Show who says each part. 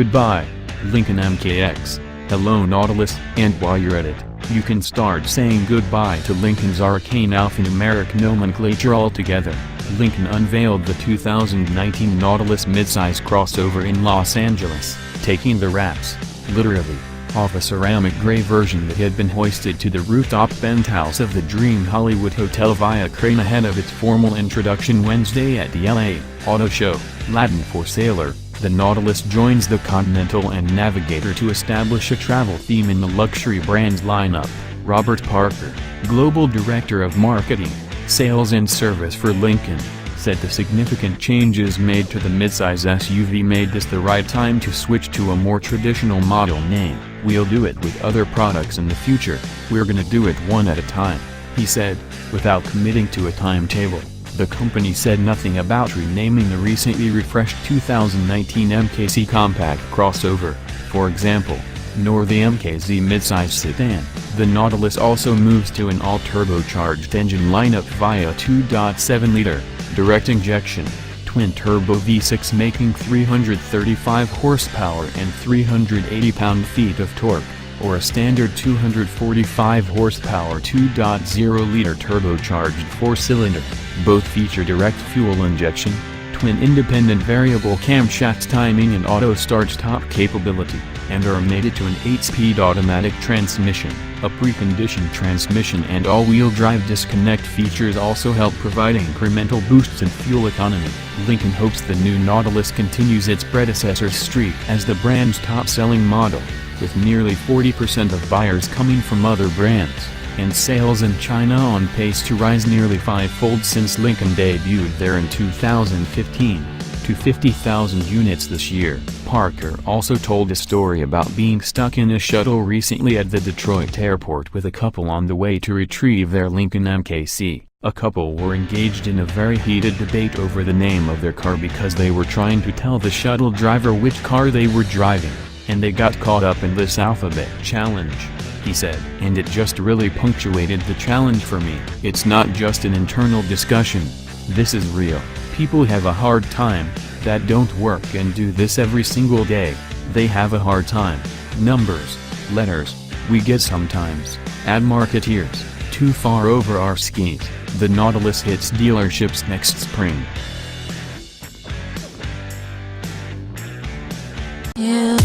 Speaker 1: goodbye, Lincoln MKX, hello Nautilus, and while you're at it, you can start saying goodbye to Lincoln's arcane alphanumeric nomenclature altogether. Lincoln unveiled the 2019 Nautilus midsize crossover in Los Angeles, taking the wraps, literally, off a ceramic gray version that had been hoisted to the rooftop penthouse of the Dream Hollywood Hotel via crane ahead of its formal introduction Wednesday at the LA Auto Show. Latin for sailor, the Nautilus joins the Continental and Navigator to establish a travel theme in the luxury brand's lineup. Robert Parker, Global Director of Marketing, Sales and Service for Lincoln, said the significant changes made to the midsize SUV made this the right time to switch to a more traditional model name. "We'll do it with other products in the future, we're gonna do it one at a time," he said, without committing to a timetable. The company said nothing about renaming the recently refreshed 2019 MKC compact crossover, for example, nor the MKZ midsize sedan. The Nautilus also moves to an all-turbocharged engine lineup via 2.7-liter, direct injection, twin-turbo V6 making 335 horsepower and 380 pound-feet of torque, or a standard 245 horsepower 2.0-liter turbocharged four-cylinder. Both feature direct fuel injection, twin independent variable camshaft timing and auto start-stop capability, and are mated to an 8-speed automatic transmission. A preconditioned transmission and all-wheel drive disconnect features also help provide incremental boosts in fuel economy. Lincoln hopes the new Nautilus continues its predecessor's streak as the brand's top-selling model, with nearly 40% of buyers coming from other brands, and sales in China on pace to rise nearly fivefold since Lincoln debuted there in 2015, to 50,000 units this year. Parker also told a story about being stuck in a shuttle recently at the Detroit airport with a couple on the way to retrieve their Lincoln MKC. A couple were engaged in a very heated debate over the name of their car because they were trying to tell the shuttle driver which car they were driving, and they got caught up in this alphabet challenge, he said. And it just really punctuated the challenge for me. It's not just an internal discussion. This is real. People have a hard time, that don't work and do this every single day. They have a hard time. Numbers, letters, we get sometimes, ad marketeers, too far over our skis. The Nautilus hits dealerships next spring.
Speaker 2: Yeah.